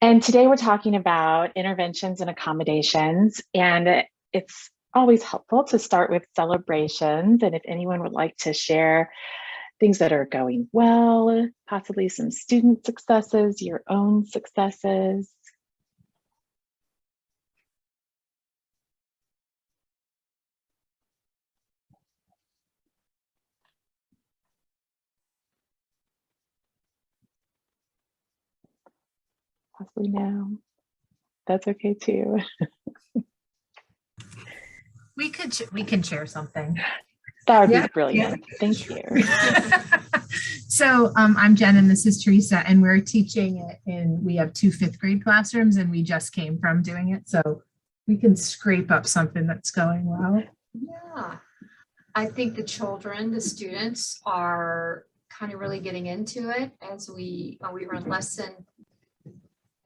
And today we're talking about interventions and accommodations, and it's always helpful to start with celebrations. And if anyone would like to share things that are going well, possibly some student successes, your own successes. Possibly no. That's okay too. We can share something. That would be brilliant. Yeah. Thank you. So I'm Jen and this is Teresa, and we're teaching it we have 2 5th grade classrooms, and we just came from doing it. So we can scrape up something that's going well. Yeah, I think the children, the students are kind of really getting into it as we run lesson.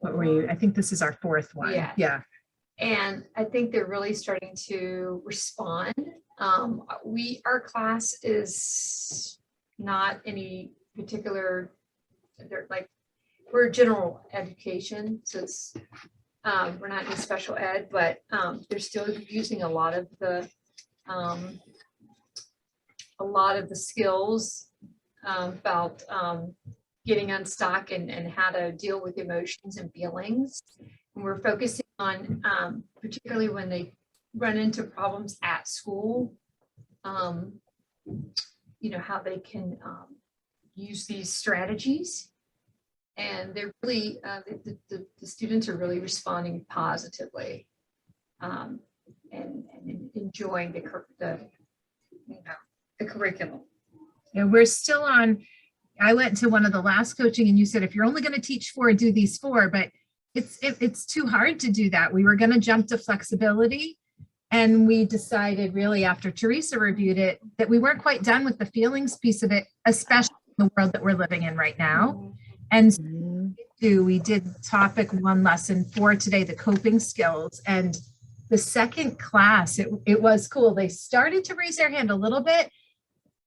I think this is our 4th one. Yeah. And I think they're really starting to respond. Our class is not any particular, we're general education. So it's, we're not in special ed, but they're still using a lot of the skills about getting unstuck and how to deal with emotions and feelings. And we're focusing on particularly when they run into problems at school, how they can use these strategies. And they're really, the students are really responding positively and enjoying the curriculum. And we're still on. I went to one of the last coaching, and you said if you're only going to teach 4, do these 4, but it's too hard to do that. We were going to jump to flexibility, and we decided really after Teresa reviewed it that we weren't quite done with the feelings piece of it, especially in the world that we're living in right now. And so we did topic 1, lesson 4 today, the coping skills. And the second class, it was cool. They started to raise their hand a little bit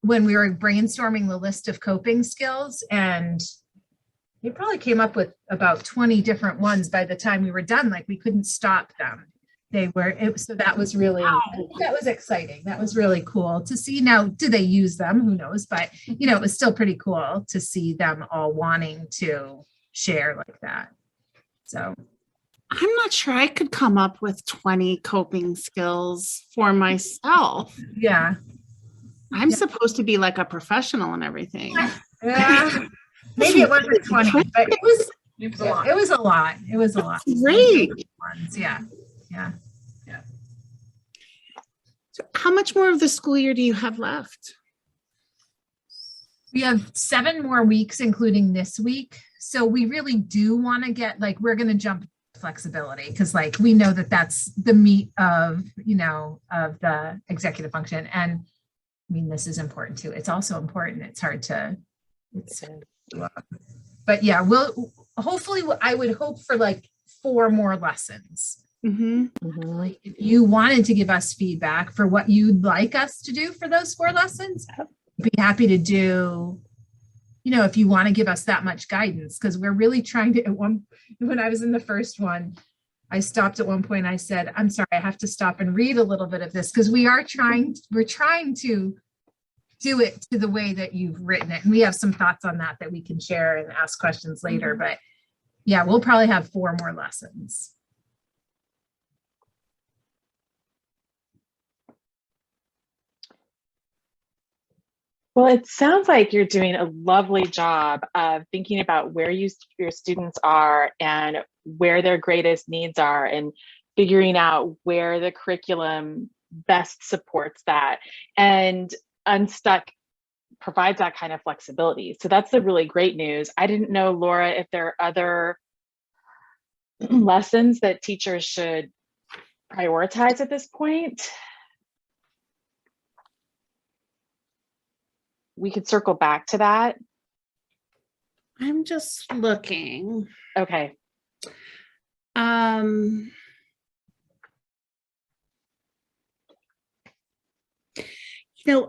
when we were brainstorming the list of coping skills, and we probably came up with about 20 different ones by the time we were done. Like we couldn't stop them. So that was really, that was exciting. That was really cool to see. Now, do they use them? Who knows? But, it was still pretty cool to see them all wanting to share like that. So I'm not sure I could come up with 20 coping skills for myself. Yeah. I'm supposed to be like a professional and everything. Maybe it wasn't 20, but it was a lot. It was a lot. Great. Yeah. So how much more of the school year do you have left? We have 7 more weeks, including this week. So we really do want to get, we're going to jump flexibility because we know that that's the meat of, of the executive function. And this is important too. It's also important. It's hard to, but yeah, hopefully I would hope for 4 more lessons. Mm-hmm. If you wanted to give us feedback for what you'd like us to do for those 4 lessons, I'd be happy to do, if you want to give us that much guidance, because we're really trying to, when I was in the first one, I stopped at one point. I said, I'm sorry, I have to stop and read a little bit of this because we're trying to do it to the way that you've written it. And we have some thoughts on that we can share and ask questions later. But yeah, we'll probably have 4 more lessons. Well, it sounds like you're doing a lovely job of thinking about where your students are and where their greatest needs are and figuring out where the curriculum best supports that. And Unstuck provides that kind of flexibility. So that's the really great news. I didn't know, Laura, if there are other lessons that teachers should prioritize at this point. We could circle back to that. I'm just looking. Okay.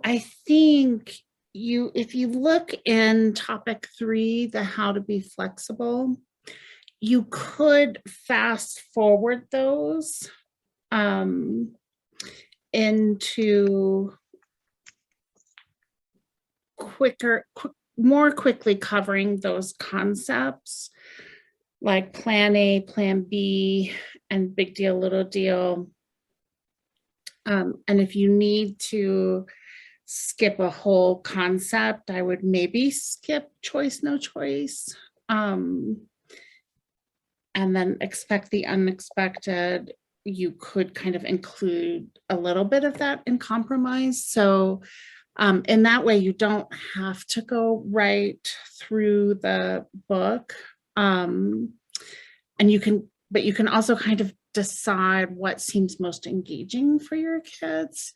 I think if you look in topic 3, the how to be flexible, you could fast forward those into more quickly covering those concepts like plan A, plan B, and big deal, little deal. And if you need to skip a whole concept, I would maybe skip choice, no choice. And then expect the unexpected. You could kind of include a little bit of that in compromise. So in that way, you don't have to go right through the book. And you can also kind of decide what seems most engaging for your kids.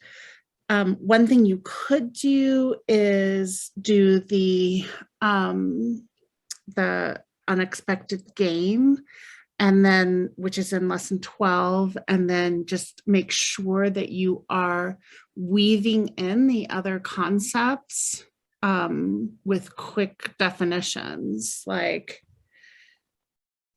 One thing you could do is do the unexpected game, and then which is in lesson 12, and then just make sure that you are weaving in the other concepts with quick definitions, like,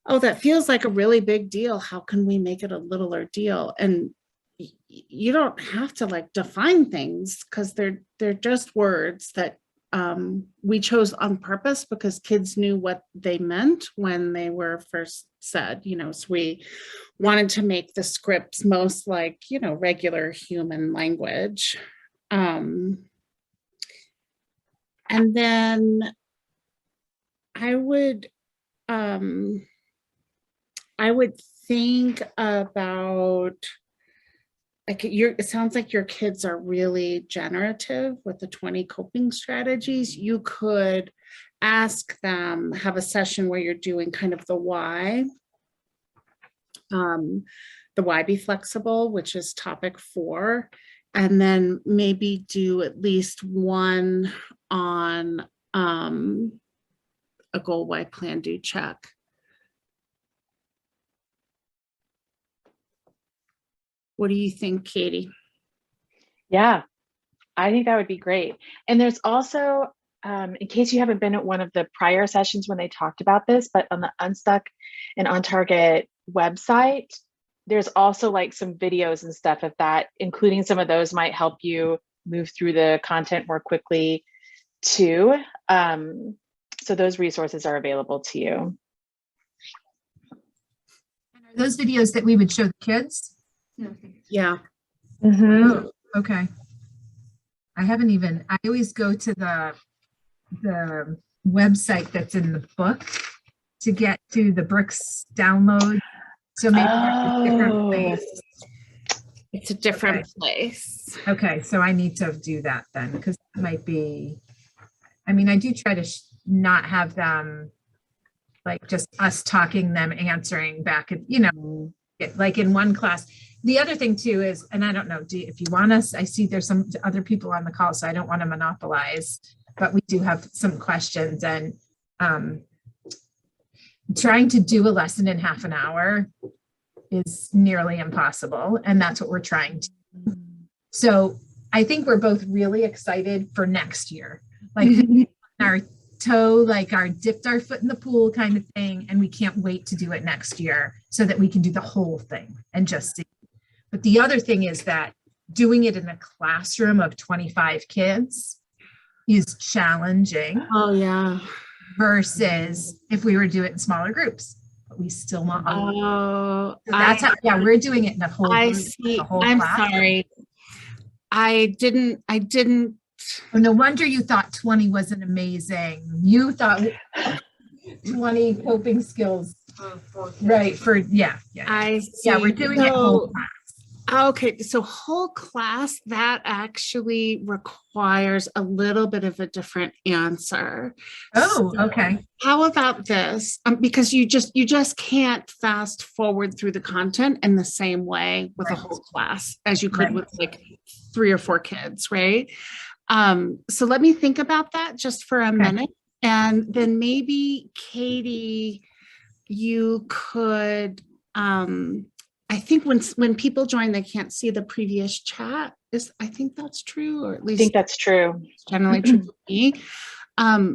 oh, that feels like a really big deal. How can we make it a littler deal? And you don't have to like define things, because they're just words that we chose on purpose because kids knew what they meant when they were first said, so we wanted to make the scripts most like, regular human language. And then I would think about, like, it sounds like your kids are really generative with the 20 coping strategies. You could ask them, have a session where you're doing kind of the why be flexible, which is topic 4, and then maybe do at least one on a goal, why, plan, do, check. What do you think, Katie? Yeah, I think that would be great. And there's also, in case you haven't been at one of the prior sessions when they talked about this, but on the Unstuck and On Target website, there's also like some videos and stuff of that, including some of those might help you move through the content more quickly too. So those resources are available to you. And are those videos that we would show the kids? Yeah. Mm-hmm. Oh, okay. I always go to the website that's in the book to get to the bricks download. So maybe that's a different place. It's a different place. Okay, so I need to do that then, because it might be, I mean, I do try to not have them like just us talking, them answering back, like in one class. The other thing too is, and I don't know, if you want us, I see there's some other people on the call, so I don't want to monopolize, but we do have some questions, and trying to do a lesson in half an hour is nearly impossible. And that's what we're trying to do. So I think we're both really excited for next year, like our toe, like our dipped our foot in the pool kind of thing. And we can't wait to do it next year so that we can do the whole thing and just see. But the other thing is that doing it in a classroom of 25 kids is challenging. Oh, yeah. Versus if we were to do it in smaller groups, but we still want. Oh, So that's how, yeah, we're doing it in a whole. I see. I'm sorry. I didn't. Oh, no wonder you thought 20 wasn't amazing. You thought 20 coping skills. Right. Yeah. I see. Yeah, we're doing it whole class. Okay, so whole class, that actually requires a little bit of a different answer. Oh, so okay. How about this? Because you just can't fast forward through the content in the same way with a whole class as you could with like 3 or 4 kids, right? So let me think about that just for a minute, and then maybe Katie, you could. I think when people join, they can't see the previous chat. I think that's true, or at I least think that's true. it's generally true for me.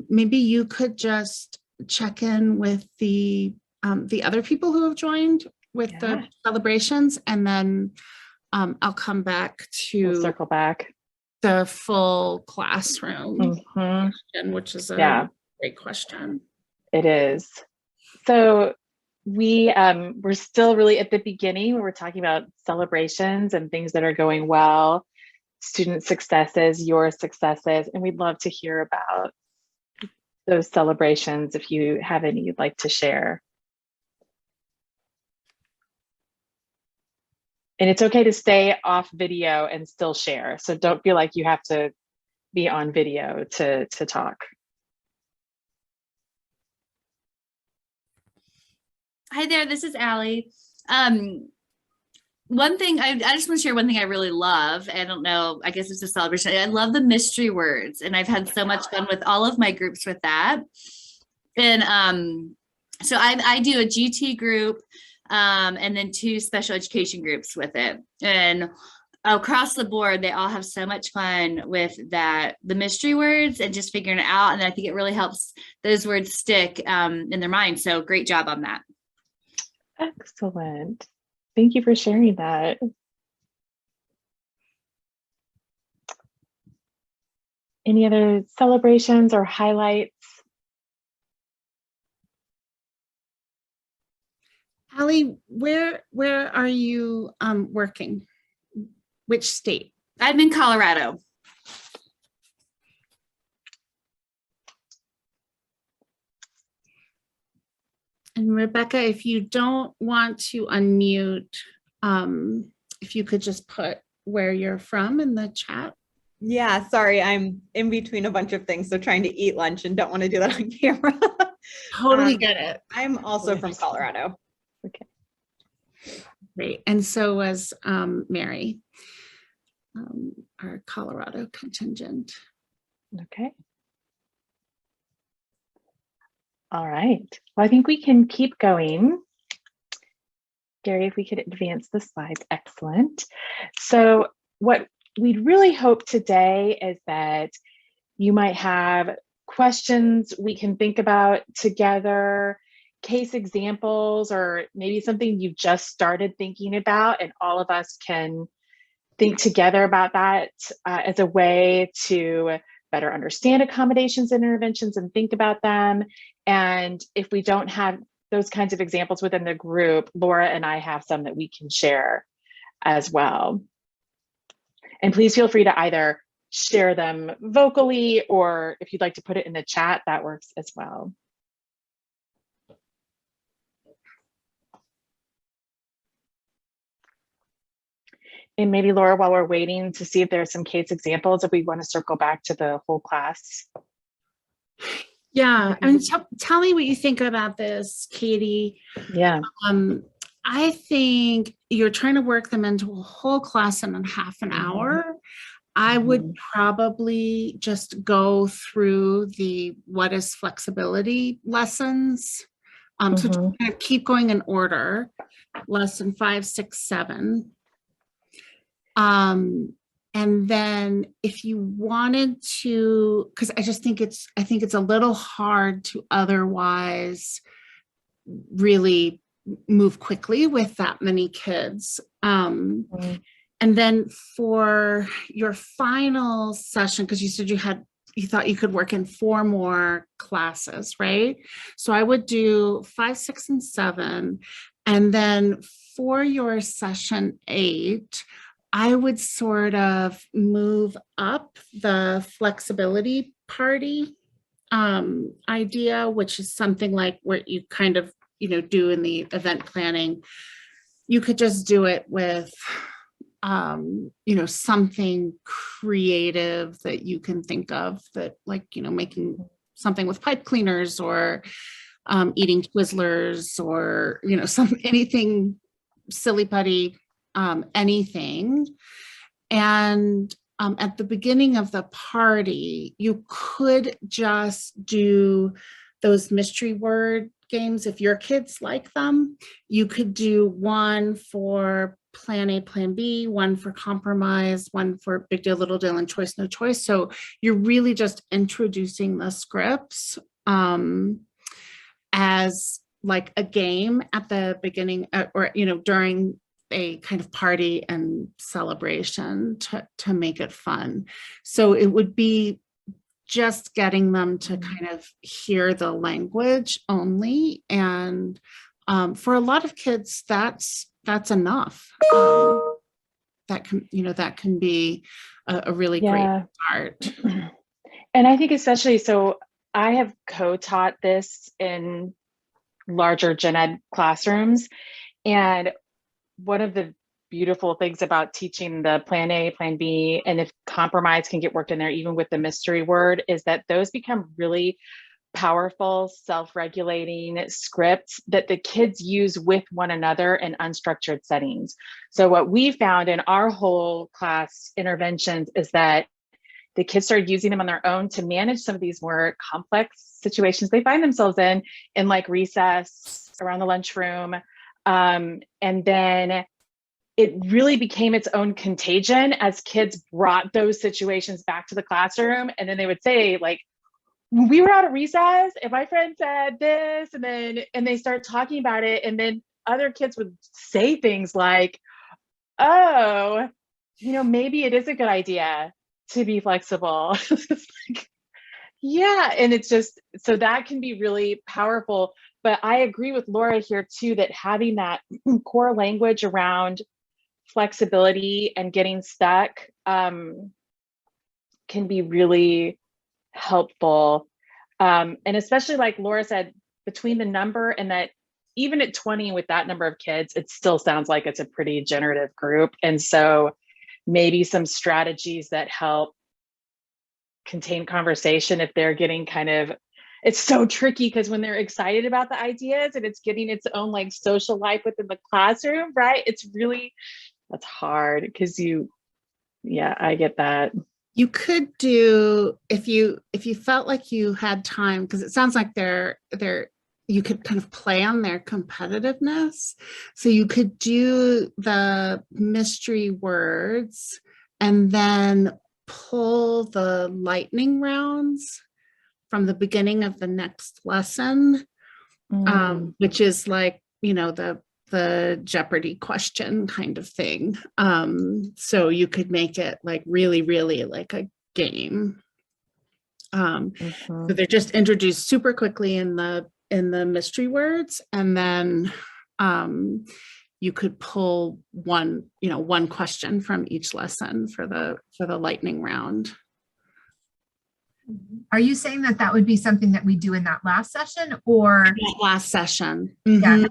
Maybe you could just check in with the other people who have joined with Yeah. the celebrations, and then I'll come back We'll to circle back. the full classroom Mhm. question, which is a Yeah, great question. it is. So we're still really at the beginning where we're talking about celebrations and things that are going well, student successes, your successes, and we'd love to hear about those celebrations if you have any you'd like to share. And it's okay to stay off video and still share. So don't feel like you have to be on video to talk. Hi there, this is Allie. One thing I just want to share one thing I really love. I don't know, I guess it's a celebration. I love the mystery words, and I've had so much fun with all of my groups with that. And so I do a GT group and then 2 special education groups with it. And across the board, they all have so much fun with that, the mystery words and just figuring it out. And I think it really helps those words stick in their mind. So great job on that. Excellent. Thank you for sharing that. Any other celebrations or highlights? Allie, where are you working? Which state? I'm in Colorado. And Rebecca, if you don't want to unmute, if you could just put where you're from in the chat. Yeah, sorry, I'm in between a bunch of things, so trying to eat lunch and don't want to do that on camera. Totally get it. I'm also from Colorado. Okay. Great. And so was Mary, our Colorado contingent. Okay. All right. Well, I think we can keep going. Gary, if we could advance the slides, excellent. So what we'd really hope today is that you might have questions we can think about together, case examples, or maybe something you've just started thinking about, and all of us can think together about that as a way to better understand accommodations and interventions and think about them. And if we don't have those kinds of examples within the group, Laura and I have some that we can share as well. And please feel free to either share them vocally, or if you'd like to put it in the chat, that works as well. And maybe Laura, while we're waiting to see if there are some case examples, if we want to circle back to the whole class. Yeah, I mean, tell me what you think about this, Katie. Yeah. I think you're trying to work them into a whole class in half an hour. I would probably just go through the what is flexibility lessons. So just kind of keep going in order. Lesson 5, 6, 7. And then if you wanted to, because I think it's a little hard to otherwise really move quickly with that many kids. And then for your final session, because you said you thought you could work in 4 more classes, right? So I would do 5, 6, and 7. And then for your session 8, I would sort of move up the flexibility party idea, which is something like what you kind of, do in the event planning. You could just do it with, something creative that you can think of that, like, making something with pipe cleaners, or eating Twizzlers, or, anything silly putty. Anything. And at the beginning of the party, you could just do those mystery word games. If your kids like them, you could do one for plan A, plan B, one for compromise, one for big deal, little deal, and choice, no choice. So you're really just introducing the scripts as like a game at the beginning or, during a kind of party and celebration to make it fun. So it would be just getting them to kind of hear the language only. And for a lot of kids, that's enough. That can be a really great start. And I think especially, so I have co-taught this in larger gen ed classrooms. And one of the beautiful things about teaching the plan A, plan B, and if compromise can get worked in there, even with the mystery word, is that those become really powerful, self-regulating scripts that the kids use with one another in unstructured settings. So what we found in our whole class interventions is that the kids started using them on their own to manage some of these more complex situations they find themselves in like recess, around the lunchroom. And then it really became its own contagion as kids brought those situations back to the classroom. And then they would say, like, we were out of recess and my friend said this, and they start talking about it. And then other kids would say things like, oh, maybe it is a good idea to be flexible. Like, yeah. And it's just, so that can be really powerful. But I agree with Laura here too, that having that core language around flexibility and getting stuck can be really helpful. And especially like Laura said, between the number and that, even at 20 with that number of kids, it still sounds like it's a pretty generative group. And so maybe some strategies that help contain conversation if they're getting kind of, it's so tricky because when they're excited about the ideas and it's getting its own like social life within the classroom, right? That's hard because I get that. You could do, if you felt like you had time, because it sounds like you could kind of play on their competitiveness. So you could do the mystery words and then pull the lightning rounds from the beginning of the next lesson, which is like, the Jeopardy question kind of thing. So you could make it like really, really like a game. So they're just introduced super quickly in the mystery words, and then you could pull one question from each lesson for the lightning round. Are you saying that would be something that we do in that last session, or that last session? Yeah,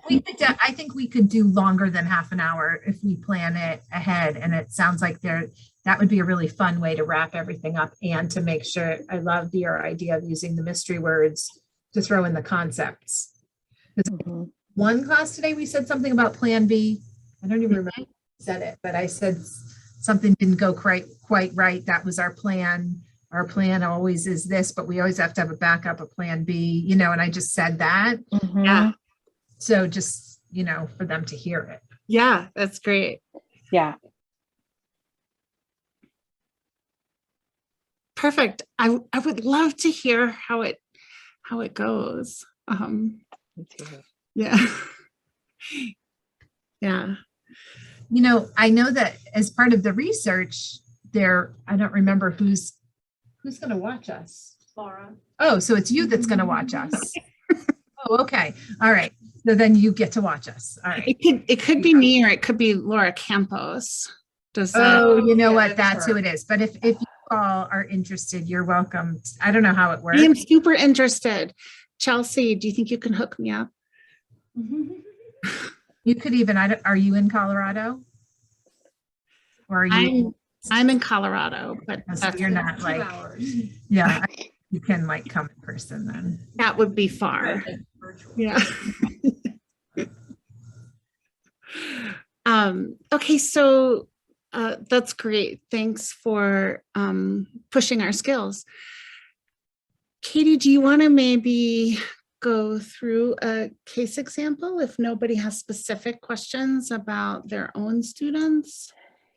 I think we could do longer than half an hour if we plan it ahead. And it sounds like that would be a really fun way to wrap everything up and to make sure. I love your idea of using the mystery words to throw in the concepts. One class today, we said something about plan B. I don't even remember who said it, but I said something didn't go quite right. That was our plan. Our plan always is this, but we always have to have a backup, a plan B, and I just said that. Yeah. So just, for them to hear it. Yeah, that's great. Yeah. Perfect. I would love to hear how it goes. Yeah. Yeah. I know that as part of the research I don't remember who's going to watch us. Laura. Oh, so it's you that's going to watch us. Oh, okay. All right. So then you get to watch us. All right. It could be me, or it could be Laura Campos. You know what? That's who it is. But if you all are interested, you're welcome. I don't know how it works. I am super interested. Chelsea, do you think you can hook me up? You could even, are you in Colorado? Or are you? I'm in Colorado, but you're not like, 2 hours. Yeah, you can like come in person then. That would be far. Yeah. Okay, so that's great. Thanks for pushing our skills. Katie, do you want to maybe go through a case example if nobody has specific questions about their own students?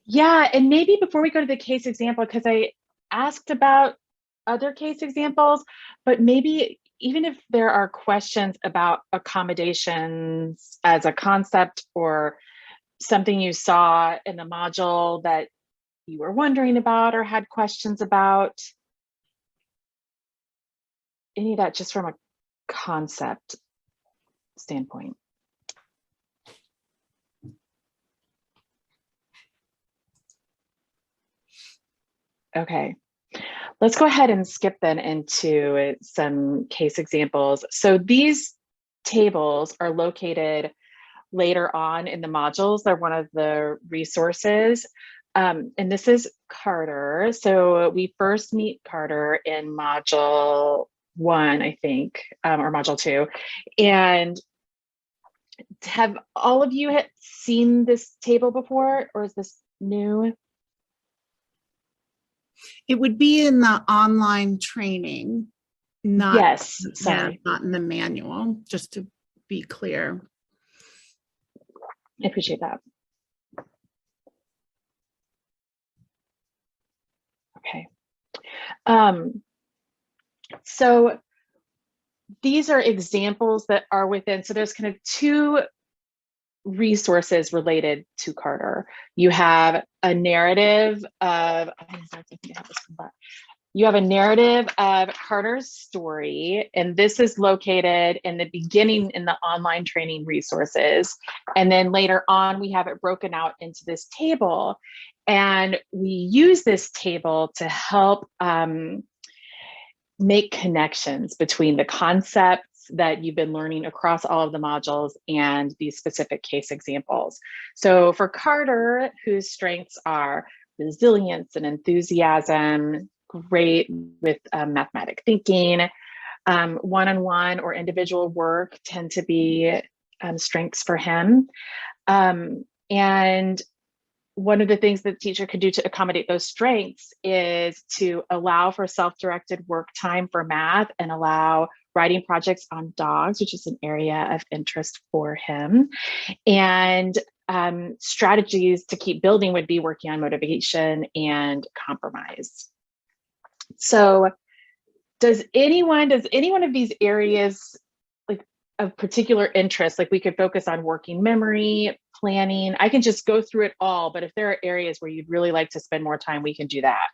Yeah, and maybe before we go to the case example, because I asked about other case examples, but maybe even if there are questions about accommodations as a concept or something you saw in the module that you were wondering about or had questions about, any of that just from a concept standpoint. Okay, let's go ahead and skip then into some case examples. So these tables are located later on in the modules. They're one of the resources. And this is Carter. So we first meet Carter in module 1, I think, or module 2. And have all of you seen this table before, or is this new? It would be in the online training, not, Yes, yeah, sorry. not in the manual, just to be clear. I appreciate that. Okay. So these are examples that are within, so there's kind of 2 resources related to Carter. You have a narrative of, you have a narrative of Carter's story, and this is located in the beginning in the online training resources. And then later on, we have it broken out into this table. And we use this table to help make connections between the concepts that you've been learning across all of the modules and these specific case examples. So for Carter, whose strengths are resilience and enthusiasm, great with mathematic thinking, one-on-one or individual work tend to be strengths for him. And one of the things that the teacher could do to accommodate those strengths is to allow for self-directed work time for math and allow writing projects on dogs, which is an area of interest for him. And strategies to keep building would be working on motivation and compromise. So does any one of these areas like of particular interest, like we could focus on working memory, planning, I can just go through it all, but if there are areas where you'd really like to spend more time, we can do that.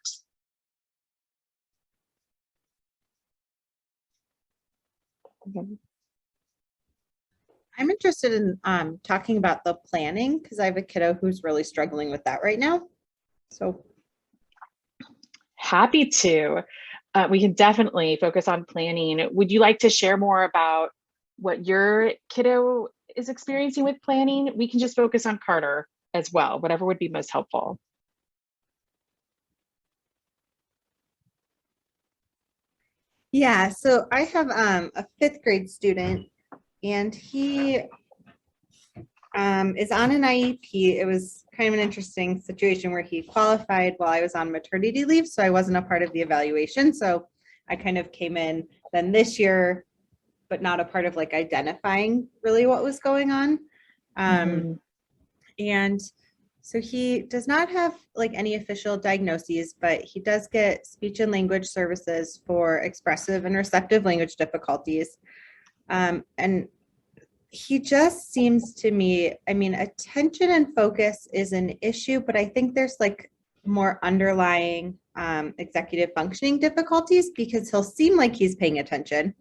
I'm interested in talking about the planning because I have a kiddo who's really struggling with that right now. So happy to. We can definitely focus on planning. Would you like to share more about what your kiddo is experiencing with planning? We can just focus on Carter as well, whatever would be most helpful. yeah, so I have a 5th grade student and he is on an IEP. It was kind of an interesting situation where he qualified while I was on maternity leave, so I wasn't a part of the evaluation. So I kind of came in then this year, but not a part of like identifying really what was going on. And so he does not have like any official diagnoses, but he does get speech and language services for expressive and receptive language difficulties. And he just seems to me, I mean, attention and focus is an issue, but I think there's like more underlying executive functioning difficulties because he'll seem like he's paying attention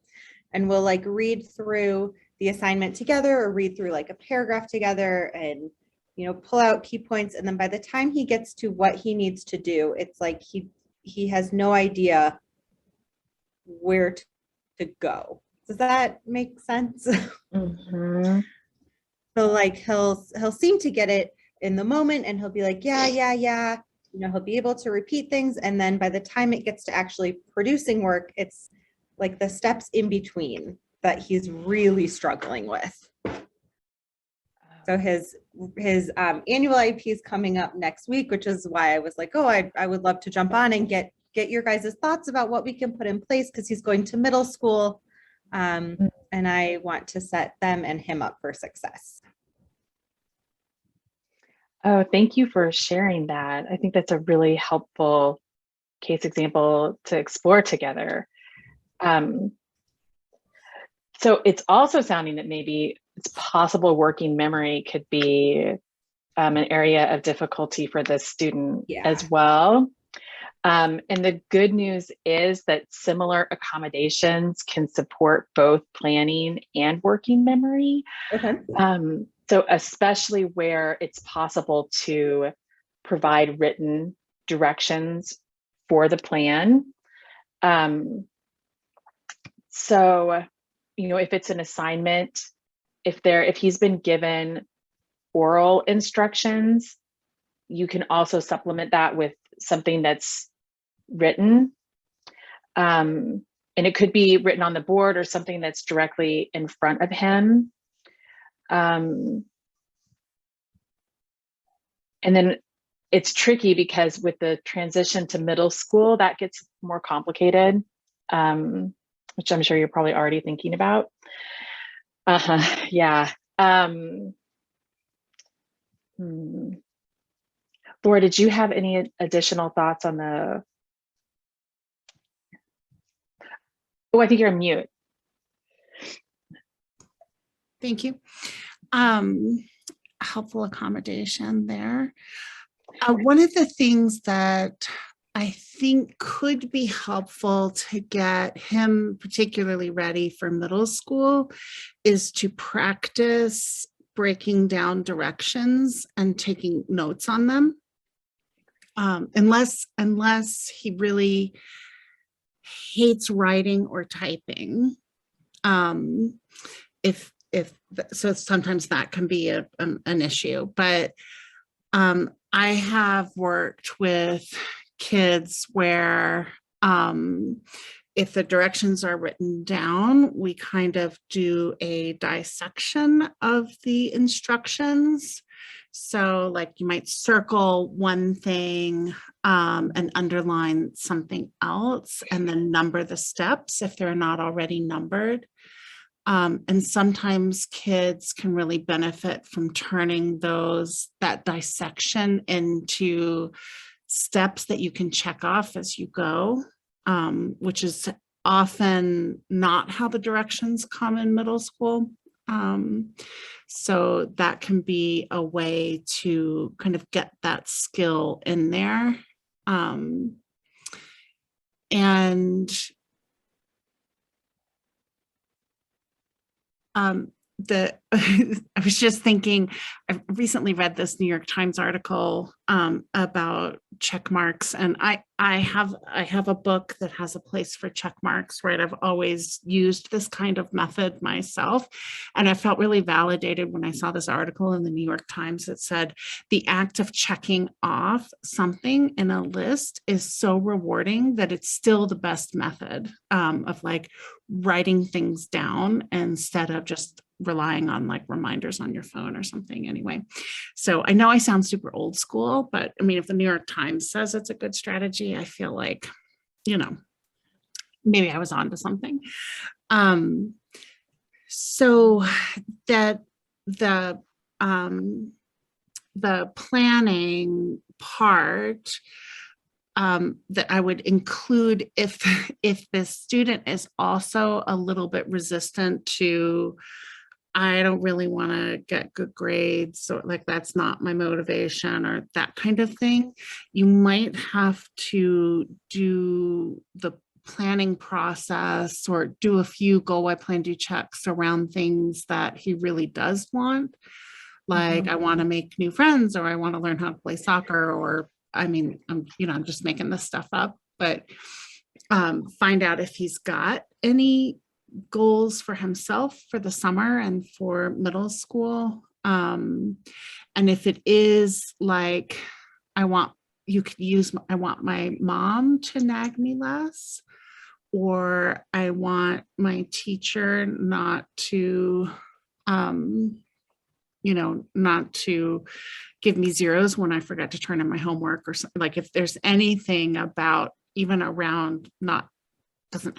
and we'll like read through the assignment together or read through like a paragraph together and, you know, pull out key points. And then by the time he gets to what he needs to do, it's like he has no idea where to go. Does that make sense? Mm-hmm. So like he'll seem to get it in the moment and he'll be like, yeah. You know, he'll be able to repeat things. And then by the time it gets to actually producing work, it's like the steps in between that he's really struggling with. So his annual IEP is coming up next week, which is why I was like, oh, I would love to jump on and get your guys' thoughts about what we can put in place because he's going to middle school. And and I want to set them and him up for success. Oh, thank you for sharing that. I think that's a really helpful case example to explore together. So it's also sounding that maybe it's possible working memory could be an area of difficulty for the student as well. And the good news is that similar accommodations can support both planning and working memory. Okay. So especially where it's possible to provide written directions for the plan. So, you know, if it's an assignment, if he's been given oral instructions, you can also supplement that with something that's written. And it could be written on the board or something that's directly in front of him. And then it's tricky because with the transition to middle school, that gets more complicated, which I'm sure you're probably already thinking about. Yeah. Laura, did you have any additional thoughts on the? Oh, I think you're on mute. Thank you. Helpful accommodation there. One of the things that I think could be helpful to get him particularly ready for middle school is to practice breaking down directions and taking notes on them. Unless he really hates writing or typing. So sometimes that can be an issue, but I have worked with kids where if the directions are written down, we kind of do a dissection of the instructions. So like you might circle one thing and underline something else and then number the steps if they're not already numbered. And sometimes kids can really benefit from turning that dissection into steps that you can check off as you go, which is often not how the directions come in middle school. So that can be a way to kind of get that skill in there. I was just thinking, I recently read this New York Times article about check marks, and I have a book that has a place for check marks, right? I've always used this kind of method myself, and I felt really validated when I saw this article in the New York Times that said the act of checking off something in a list is so rewarding that it's still the best method of like writing things down instead of just relying on like reminders on your phone or something anyway. So I know I sound super old school, but I mean, if the New York Times says it's a good strategy, I feel like, you know, maybe I was onto something. So that the planning part that I would include if the student is also a little bit resistant to, I don't really want to get good grades, so like that's not my motivation or that kind of thing, you might have to do the planning process or do a few go I plan do checks around things that he really does want. Like I want to make new friends, or I want to learn how to play soccer, or I mean, I'm just making this stuff up, but find out if he's got any goals for himself for the summer and for middle school. And if it is like, I want my mom to nag me less, or I want my teacher not to, not to give me zeros when I forget to turn in my homework or something. Like if there's anything about even around doesn't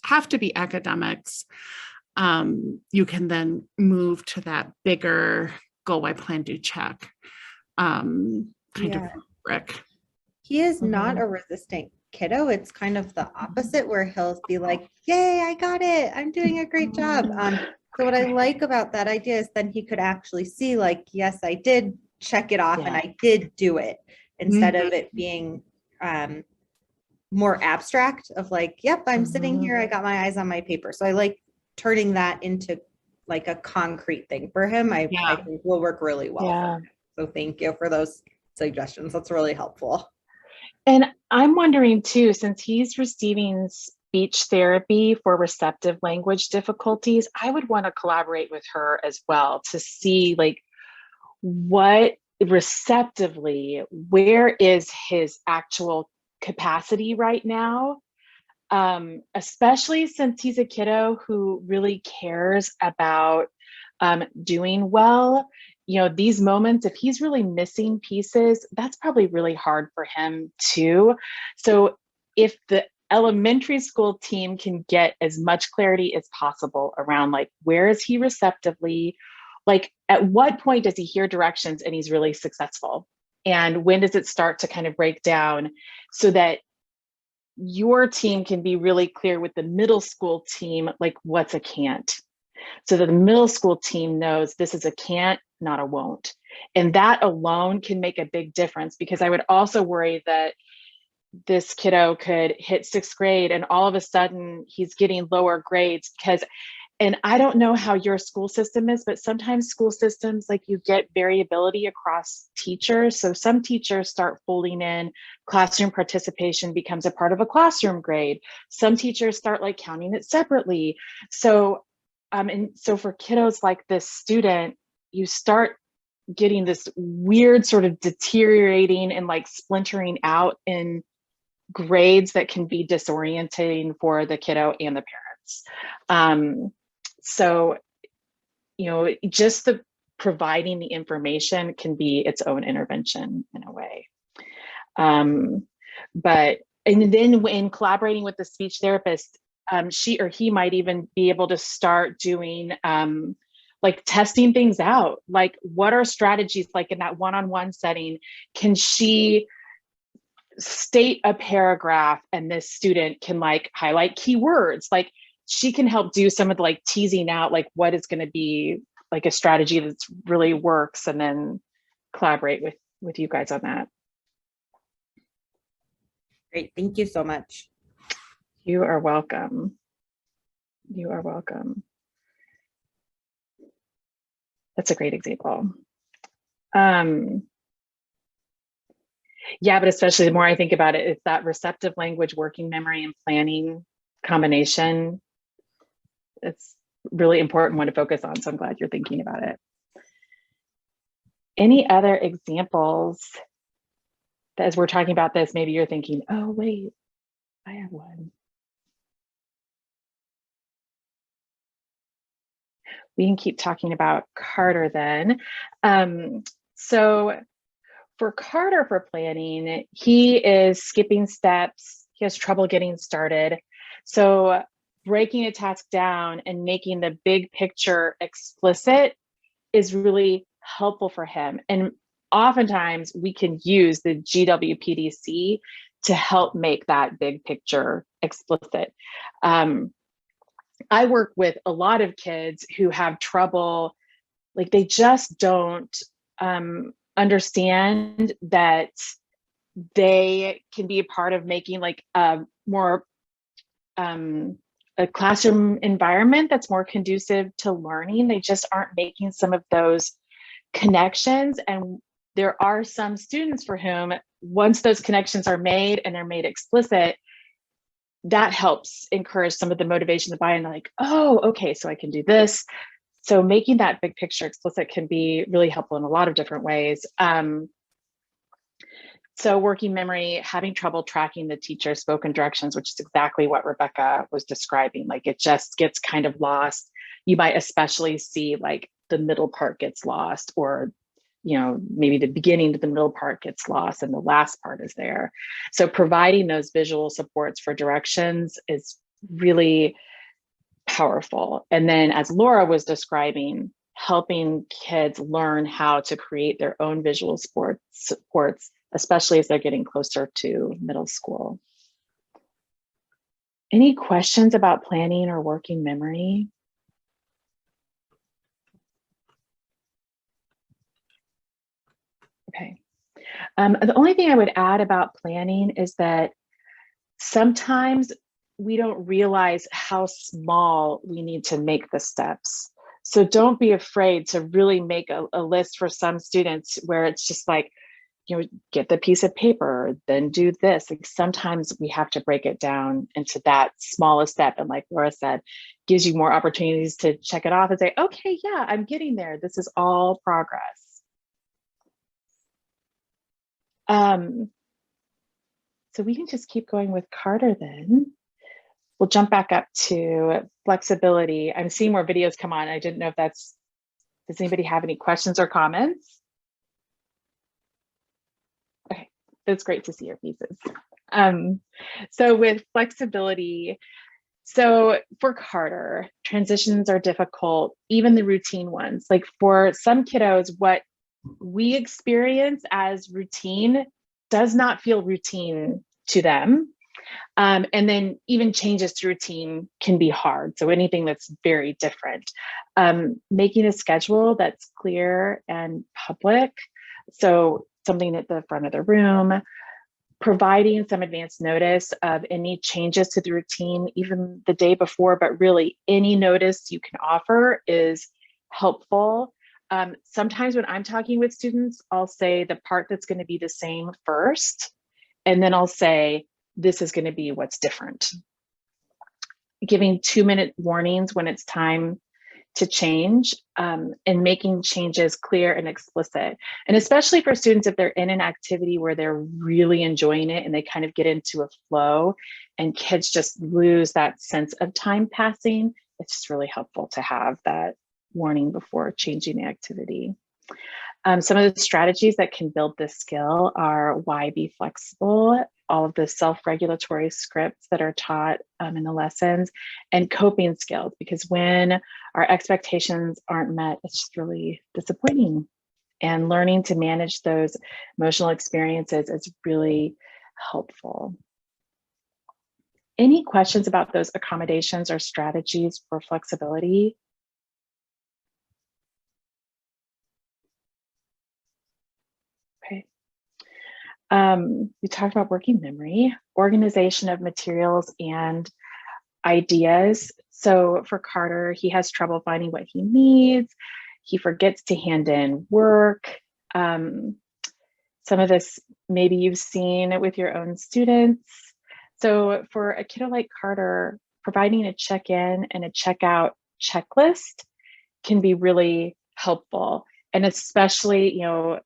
have to be academics, you can then move to that bigger go by plan, do, check kind of rubric. He is not a resistant kiddo. It's kind of the opposite, where he'll be like, yay, I got it. I'm doing a great job. So what I like about that idea is then he could actually see like, yes, I did check it off and I did do it, instead of it being more abstract of like, yep, I'm sitting here, I got my eyes on my paper. So I like turning that into like a concrete thing for him. I think will work really well for him. So thank you for those suggestions. That's really helpful. And I'm wondering too, since he's receiving speech therapy for receptive language difficulties, I would want to collaborate with her as well to see like what receptively, where is his actual capacity right now? Especially since he's a kiddo who really cares about doing well. You know, these moments, if he's really missing pieces, that's probably really hard for him too. So if the elementary school team can get as much clarity as possible around like, where is he receptively? Like, at what point does he hear directions and he's really successful? And when does it start to kind of break down, so that your team can be really clear with the middle school team, like what's a can't, so that the middle school team knows this is a can't, not a won't. And that alone can make a big difference, because I would also worry that this kiddo could hit 6th grade and all of a sudden he's getting lower grades because, and I don't know how your school system is, but sometimes school systems, like you get variability across teachers. So some teachers start folding in classroom participation becomes a part of a classroom grade. Some teachers start like counting it separately. So, and so for kiddos like this student, you start getting this weird sort of deteriorating and like splintering out in grades that can be disorientating for the kiddo and the parents. So, you know, just the providing the information can be its own intervention in a way. But, and then when collaborating with the speech therapist, she or he might even be able to start doing like testing things out. Like, what are strategies like in that one-on-one setting? Can she state a paragraph and this student can like highlight keywords? Like, she can help do some of the like teasing out, like what is going to be like a strategy that's really works, and then collaborate with you guys on that. Great. Thank you so much. You are welcome. You are welcome. That's a great example. Yeah, but especially the more I think about it, it's that receptive language, working memory, and planning combination. It's really important one to focus on. So I'm glad you're thinking about it. Any other examples that as we're talking about this, maybe you're thinking, oh, wait, I have one. We can keep talking about Carter then. So for Carter, for planning, he is skipping steps. He has trouble getting started. So breaking a task down and making the big picture explicit is really helpful for him. And oftentimes we can use the GWPDC to help make that big picture explicit. I work with a lot of kids who have trouble, like they just don't understand that they can be a part of making like a more a classroom environment that's more conducive to learning. They just aren't making some of those connections. And there are some students for whom once those connections are made and they're made explicit, that helps encourage some of the motivation to buy in, like, oh, okay, so I can do this. So making that big picture explicit can be really helpful in a lot of different ways. So working memory, having trouble tracking the teacher's spoken directions, which is exactly what Rebecca was describing. Like it just gets kind of lost. You might especially see like the middle part gets lost, or you know, maybe the beginning to the middle part gets lost and the last part is there. So providing those visual supports for directions is really powerful. And then as Laura was describing, helping kids learn how to create their own visual supports, especially as they're getting closer to middle school. Any questions about planning or working memory? Okay. The only thing I would add about planning is that sometimes we don't realize how small we need to make the steps. So don't be afraid to really make a list for some students where it's just like, you know, get the piece of paper, then do this. Like sometimes we have to break it down into that smallest step. And like Laura said, gives you more opportunities to check it off and say, okay, yeah, I'm getting there. This is all progress. So we can just keep going with Carter then. We'll jump back up to flexibility. I'm seeing more videos come on. I didn't know if does anybody have any questions or comments? Okay, it's great to see your faces. So with flexibility, so for Carter, transitions are difficult, even the routine ones. Like for some kiddos, what we experience as routine does not feel routine to them. And then even changes to routine can be hard. So anything that's very different. Making a schedule that's clear and public. So something at the front of the room, providing some advance notice of any changes to the routine, even the day before, but really any notice you can offer is helpful. Sometimes when I'm talking with students, I'll say the part that's going to be the same first, and then I'll say, this is going to be what's different. Giving 2-minute warnings when it's time to change, and making changes clear and explicit. And especially for students, if they're in an activity where they're really enjoying it and they kind of get into a flow and kids just lose that sense of time passing, it's just really helpful to have that warning before changing the activity. Some of the strategies that can build this skill are why be flexible, all of the self-regulatory scripts that are taught in the lessons, and coping skills, because when our expectations aren't met, it's just really disappointing. And learning to manage those emotional experiences is really helpful. Any questions about those accommodations or strategies for flexibility? Okay. We talked about working memory, organization of materials and ideas. So for Carter, he has trouble finding what he needs. He forgets to hand in work. Some of this maybe you've seen with your own students. So for a kiddo like Carter, providing a check-in and a check-out checklist can be really helpful. And especially, you know,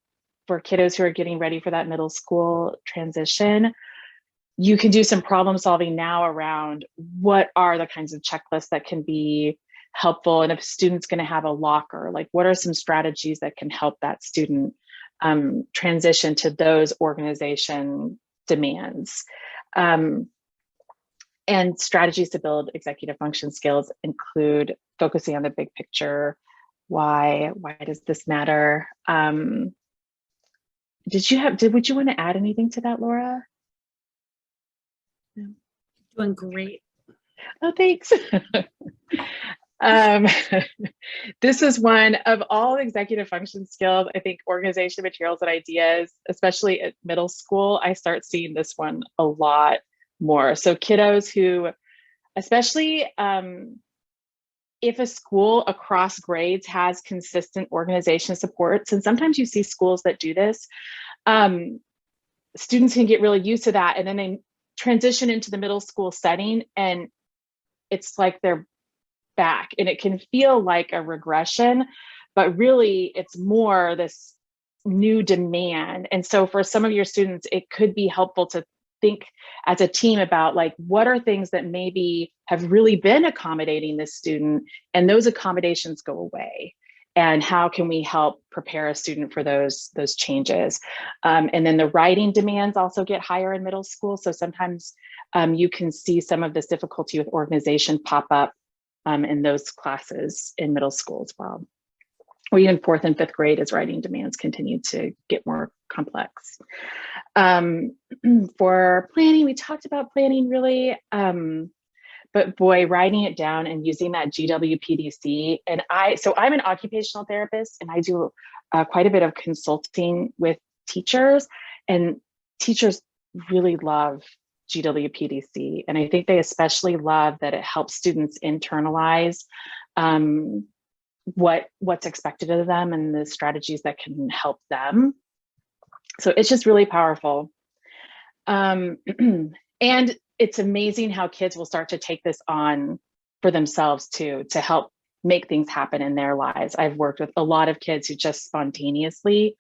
for kiddos who are getting ready for that middle school transition, you can do some problem solving now around what are the kinds of checklists that can be helpful. And if a student's going to have a locker, like what are some strategies that can help that student transition to those organization demands? And strategies to build executive function skills include focusing on the big picture. Why does this matter? Would you want to add anything to that, Laura? No. Doing great. Oh, thanks. This is one of all executive function skills. I think organization, materials, and ideas, especially at middle school, I start seeing this one a lot more. So kiddos who, especially if a school across grades has consistent organization supports, and sometimes you see schools that do this, students can get really used to that, and then they transition into the middle school setting and it's like they're back, and it can feel like a regression, but really it's more this new demand. And so for some of your students, it could be helpful to think as a team about like, what are things that maybe have really been accommodating this student and those accommodations go away, and how can we help prepare a student for those changes? And then the writing demands also get higher in middle school. So sometimes you can see some of this difficulty with organization pop up in those classes in middle school as well. Or even 4th and 5th grade as writing demands continue to get more complex. For planning, we talked about planning really, but boy, writing it down and using that GWPDC. And so I'm an occupational therapist, and I do quite a bit of consulting with teachers, and teachers really love GWPDC. And I think they especially love that it helps students internalize what's expected of them and the strategies that can help them. So it's just really powerful. And it's amazing how kids will start to take this on for themselves too, to help make things happen in their lives. I've worked with a lot of kids who just spontaneously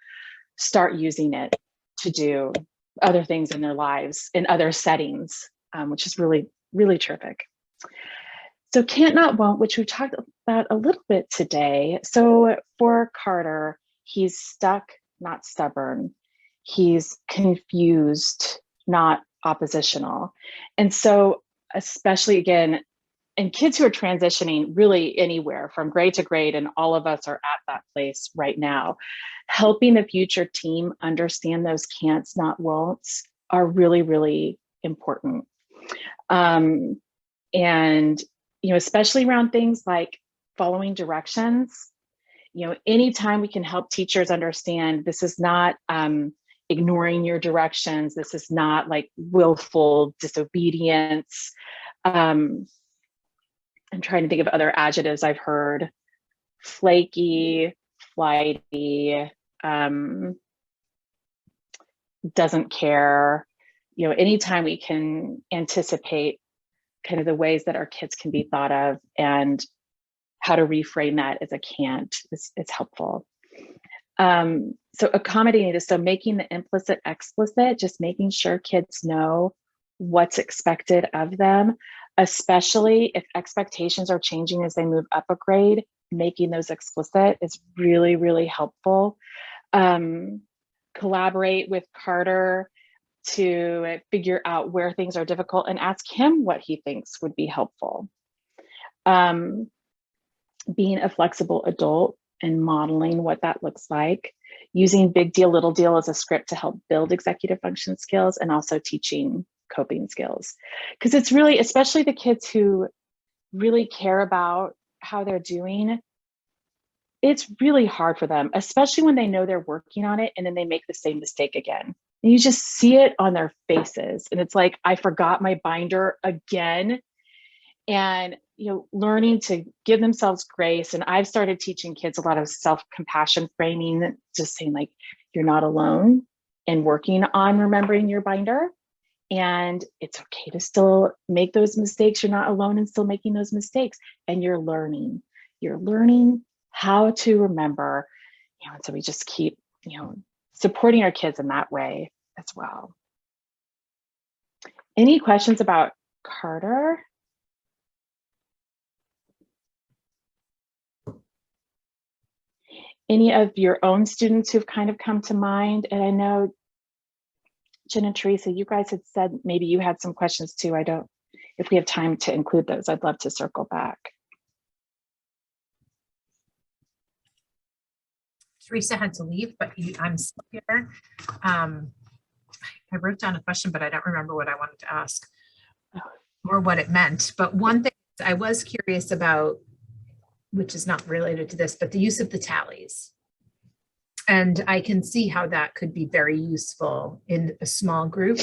start using it to do other things in their lives in other settings, which is really, really terrific. So can't not won't, which we've talked about a little bit today. So for Carter, he's stuck, not stubborn. He's confused, not oppositional. And so especially again, and kids who are transitioning really anywhere from grade to grade, and all of us are at that place right now, helping the future team understand those can'ts, not won'ts are really, really important. And especially around things like following directions, anytime we can help teachers understand this is not ignoring your directions, this is not like willful disobedience. I'm trying to think of other adjectives I've heard: flaky, flighty, doesn't care. Anytime we can anticipate kind of the ways that our kids can be thought of and how to reframe that as a can't is helpful. So accommodating this, so making the implicit explicit, just making sure kids know what's expected of them, especially if expectations are changing as they move up a grade. Making those explicit is really, really helpful. Collaborate with Carter to figure out where things are difficult and ask him what he thinks would be helpful. Being a flexible adult and modeling what that looks like, using big deal, little deal as a script to help build executive function skills, and also teaching coping skills. Because it's really, especially the kids who really care about how they're doing, it's really hard for them, especially when they know they're working on it and then they make the same mistake again. And you just see it on their faces. And it's like, I forgot my binder again. And learning to give themselves grace. And I've started teaching kids a lot of self-compassion framing, just saying like, you're not alone in working on remembering your binder. And it's okay to still make those mistakes. You're not alone in still making those mistakes. And you're learning how to remember. And so we just keep, supporting our kids in that way as well. Any questions about Carter? Any of your own students who've kind of come to mind? And I know Jen and Teresa, you guys had said maybe you had some questions too. If we have time to include those, I'd love to circle back. Teresa had to leave, but I'm still here. I wrote down a question, but I don't remember what I wanted to ask or what it meant. But one thing I was curious about, which is not related to this, but the use of the tallies. And I can see how that could be very useful in a small group.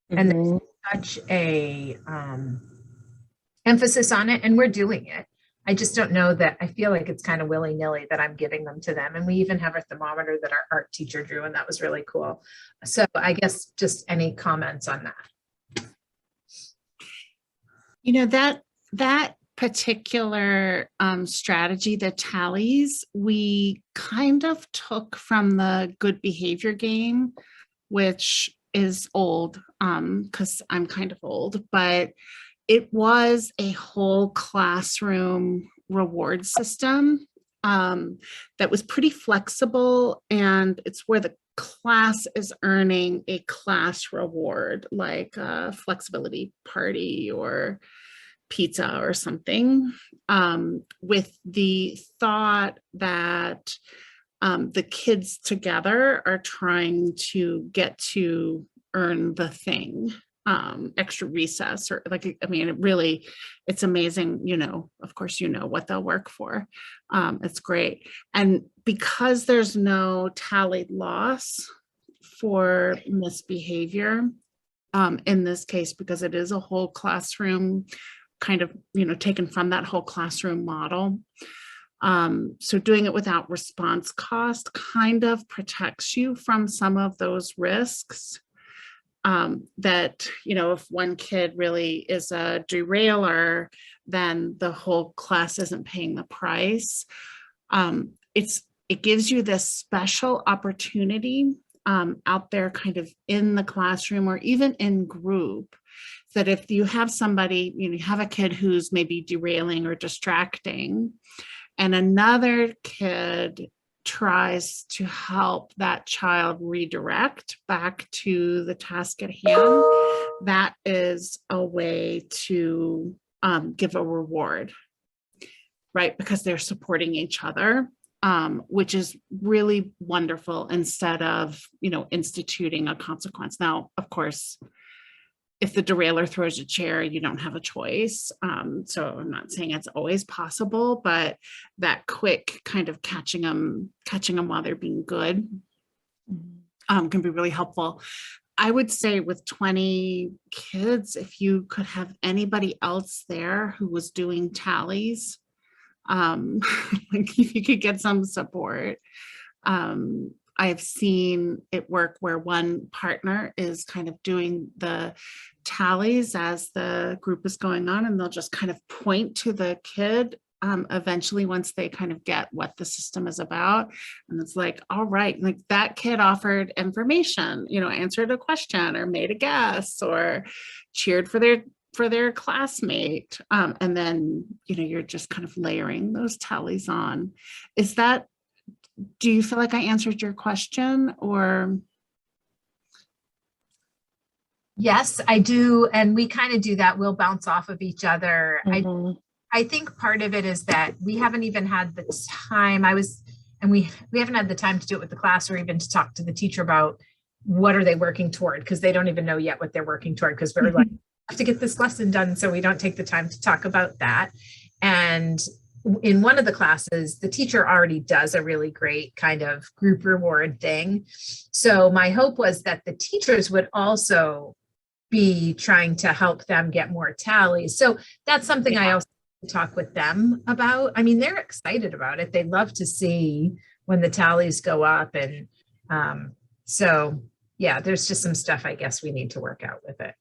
And there's such a emphasis on it, and we're doing it. I just don't know that I feel like it's kind of willy-nilly that I'm giving them to them. And we even have a thermometer that our art teacher drew, and that was really cool. So I guess just any comments on that? That particular strategy, the tallies, we kind of took from the good behavior game, which is old because I'm kind of old, but it was a whole classroom reward system that was pretty flexible, and it's where the class is earning a class reward, like a flexibility party or pizza or something, with the thought that the kids together are trying to get to earn the thing, extra recess, or like, I mean, it really, it's amazing, you know, of course, you know what they'll work for. It's great. And because there's no tallied loss for misbehavior, in this case, because it is a whole classroom kind of, you know, taken from that whole classroom model. So doing it without response cost kind of protects you from some of those risks, that, you know, if one kid really is a derailer, then the whole class isn't paying the price. It gives you this special opportunity out there kind of in the classroom or even in group, that if you have somebody, you know, you have a kid who's maybe derailing or distracting, and another kid tries to help that child redirect back to the task at hand, that is a way to give a reward, right? Because they're supporting each other, which is really wonderful, instead of, you know, instituting a consequence. Now, of course, if the derailer throws a chair, you don't have a choice. So I'm not saying it's always possible, but that quick kind of catching them while they're being good, can be really helpful. I would say with 20 kids, if you could have anybody else there who was doing tallies, like if you could get some support. I've seen it work where one partner is kind of doing the tallies as the group is going on, and they'll just kind of point to the kid eventually once they kind of get what the system is about. And it's like, all right, like that kid offered information, you know, answered a question or made a guess or cheered for their classmate. And then, you know, you're just kind of layering those tallies on. Do you feel like I answered your question, or? Yes, I do. And we kind of do that. We'll bounce off of each other. I think part of it is that we haven't even had the time. We haven't had the time to do it with the class, or even to talk to the teacher about what are they working toward, because they don't even know yet what they're working toward, because we're like, I have to get this lesson done. So we don't take the time to talk about that. And in one of the classes, the teacher already does a really great kind of group reward thing. So my hope was that the teachers would also be trying to help them get more tallies. So that's something I also talk with them about. I mean, they're excited about it. They love to see when the tallies go up. And so, yeah, there's just some stuff I guess we need to work out with it.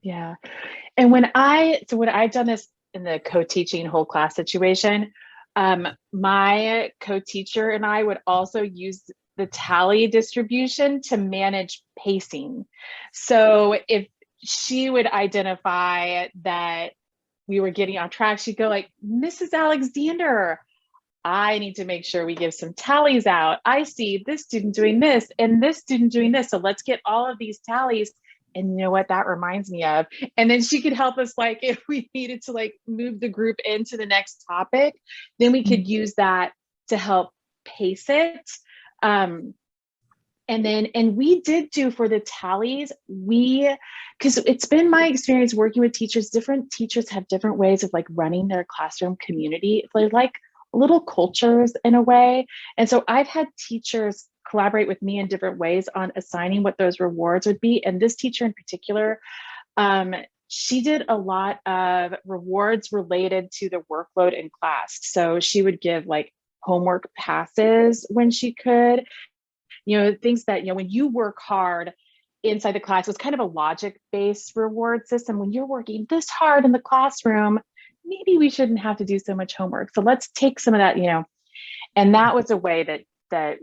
Yeah. And when I've done this in the co-teaching whole class situation, my co-teacher and I would also use the tally distribution to manage pacing. So if she would identify that we were getting on track, she'd go like, Mrs. Alexander, I need to make sure we give some tallies out. I see this student doing this and this student doing this. So let's get all of these tallies. And you know what that reminds me of? And then she could help us, like if we needed to like move the group into the next topic, then we could use that to help pace it. And we did do for the tallies, because it's been my experience working with teachers, different teachers have different ways of like running their classroom community. They're like little cultures in a way. And so I've had teachers collaborate with me in different ways on assigning what those rewards would be. And this teacher in particular, she did a lot of rewards related to the workload in class. So she would give like homework passes when she could, you know, things that, you know, when you work hard inside the class, it's kind of a logic-based reward system. When you're working this hard in the classroom, maybe we shouldn't have to do so much homework. So let's take some of that, you know, and that was a way that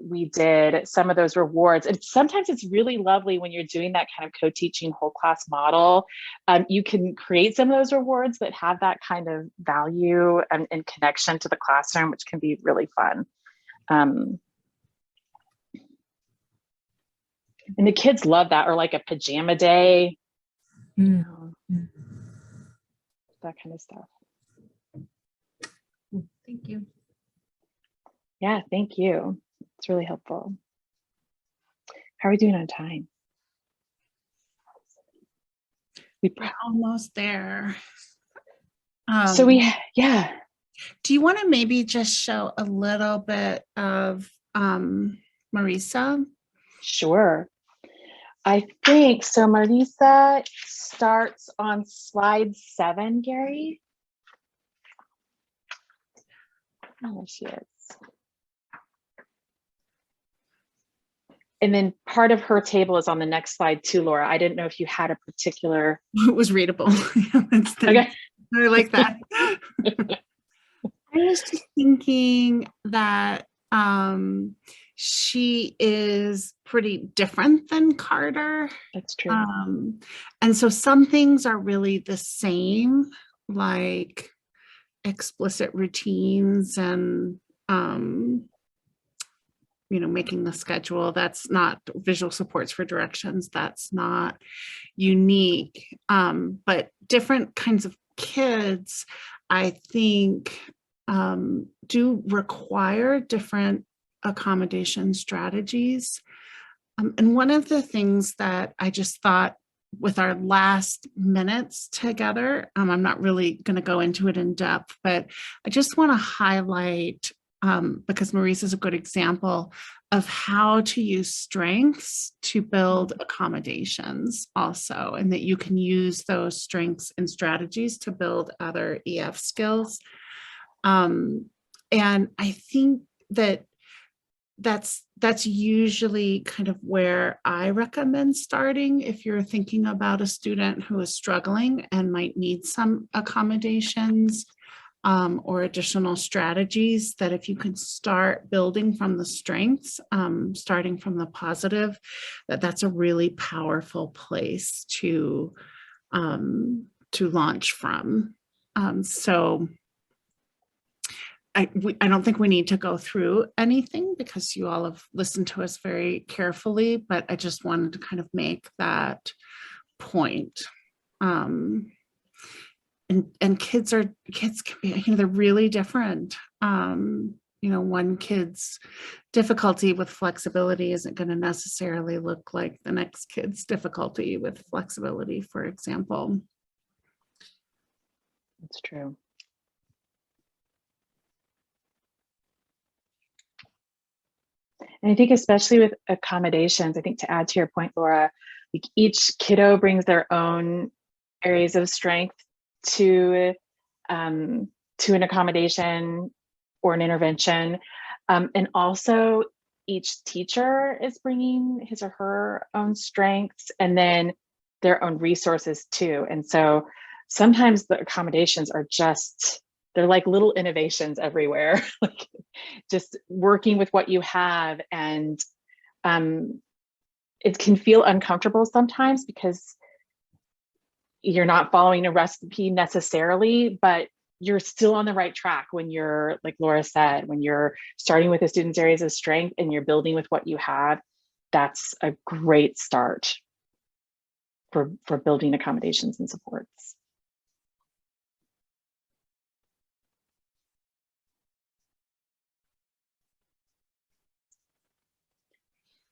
we did some of those rewards. And sometimes it's really lovely when you're doing that kind of co-teaching whole class model. You can create some of those rewards that have that kind of value and connection to the classroom, which can be really fun. And the kids love that, or like a pajama day. You know, that kind of stuff. Thank you. Yeah, thank you. It's really helpful. How are we doing on time? We We're almost there. yeah. Do you want to maybe just show a little bit of Marisa? Sure. I think so. Marisa starts on slide 7, Gary. Oh, there she is. And then part of her table is on the next slide too, Laura. I didn't know if you had a particular. It was readable. Okay. I like that. I was just thinking that she is pretty different than Carter. That's true. And so some things are really the same, like explicit routines and making the schedule. That's not visual supports for directions. That's not unique. But different kinds of kids, I think, do require different accommodation strategies. And one of the things that I just thought with our last minutes together, I'm not really going to go into it in depth, but I just want to highlight, because Maurice is a good example of how to use strengths to build accommodations also, and that you can use those strengths and strategies to build other EF skills. And I think that's usually kind of where I recommend starting if you're thinking about a student who is struggling and might need some accommodations or additional strategies, that if you can start building from the strengths, starting from the positive, that's a really powerful place to launch from. So I don't think we need to go through anything because you all have listened to us very carefully, but I just wanted to kind of make that point. And kids can be, they're really different. One kid's difficulty with flexibility isn't going to necessarily look like the next kid's difficulty with flexibility, for example. That's true. And I think especially with accommodations, I think to add to your point, Laura, like each kiddo brings their own areas of strength to an accommodation or an intervention. And also each teacher is bringing his or her own strengths and then their own resources too. And so sometimes the accommodations are they're like little innovations everywhere, like just working with what you have. And it can feel uncomfortable sometimes because you're not following a recipe necessarily, but you're still on the right track when you're, like Laura said, when you're starting with a student's areas of strength and you're building with what you have. That's a great start for building accommodations and supports.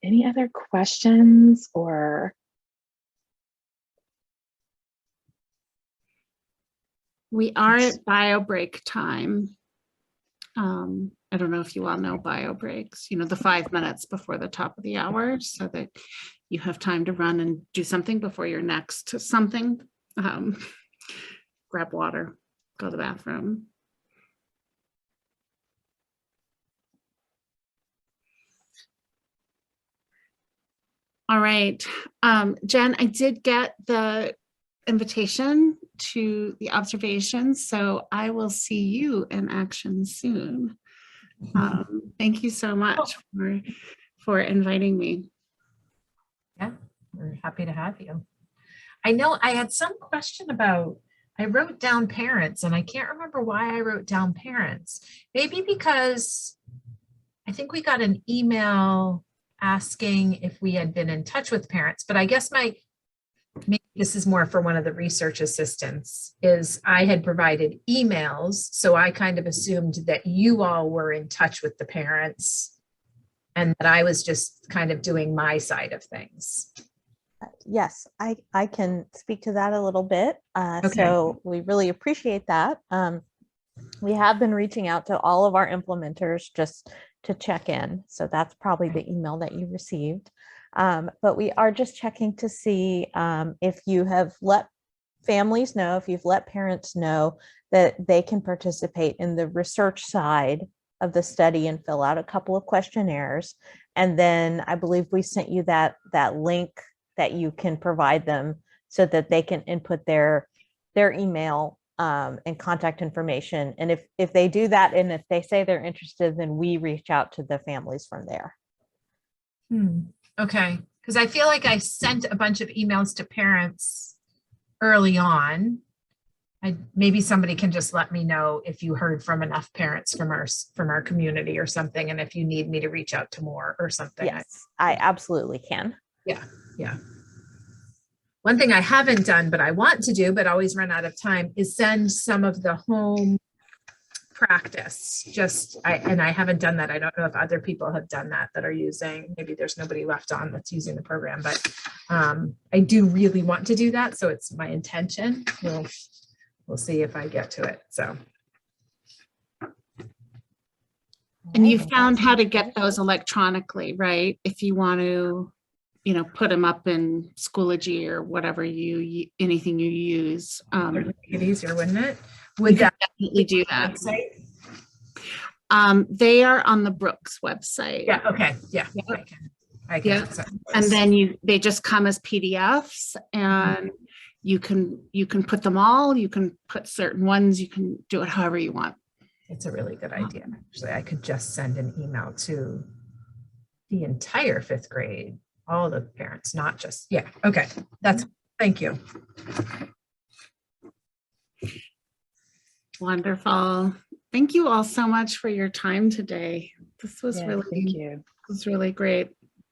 Any other questions or? We are at bio break time. I don't know if you all know bio breaks, the 5 minutes before the top of the hour so that you have time to run and do something before your next something. Grab water, go to the bathroom. All right, Jen, I did get the invitation to the observations, so I will see you in action soon. Thank you so much for inviting me. Yeah, we're happy to have you. I know I had some question about, I wrote down parents and I can't remember why I wrote down parents. Maybe because I think we got an email asking if we had been in touch with parents, but I guess maybe this is more for one of the research assistants, is I had provided emails. So I kind of assumed that you all were in touch with the parents and that I was just kind of doing my side of things. Yes, I can speak to that a little bit. Okay. So we really appreciate that. We have been reaching out to all of our implementers just to check in. So that's probably the email that you received. But we are just checking to see if you have let families know, if you've let parents know that they can participate in the research side of the study and fill out a couple of questionnaires. And then I believe we sent you that link that you can provide them so that they can input their email and contact information. And if they do that, and if they say they're interested, then we reach out to the families from there. Okay, because I feel like I sent a bunch of emails to parents early on. Maybe somebody can just let me know if you heard from enough parents from our community or something, and if you need me to reach out to more or something. Yes, I absolutely can. Yeah. One thing I haven't done, but I want to do, but always run out of time, is send some of the home practice. And I haven't done that. I don't know if other people have done that are using, maybe there's nobody left on that's using the program, but I do really want to do that. So it's my intention. We'll see if I get to it. So. And you found how to get those electronically, right? If you want to, put them up in Schoology or whatever anything you use. Make it easier, wouldn't it? You Would can that definitely do that. website? They are on the Brooks website. Yeah. Okay. Yeah. Yep. I can. Yeah. And then they just come as PDFs, and you can put them all. You can put certain ones. You can do it however you want. It's a really good idea. Actually, I could just send an email to the entire 5th grade, all the parents, not just, yeah. Okay. Thank you. Wonderful. Thank you all so much for your time today. This was Yeah, really, thank you. this was really great.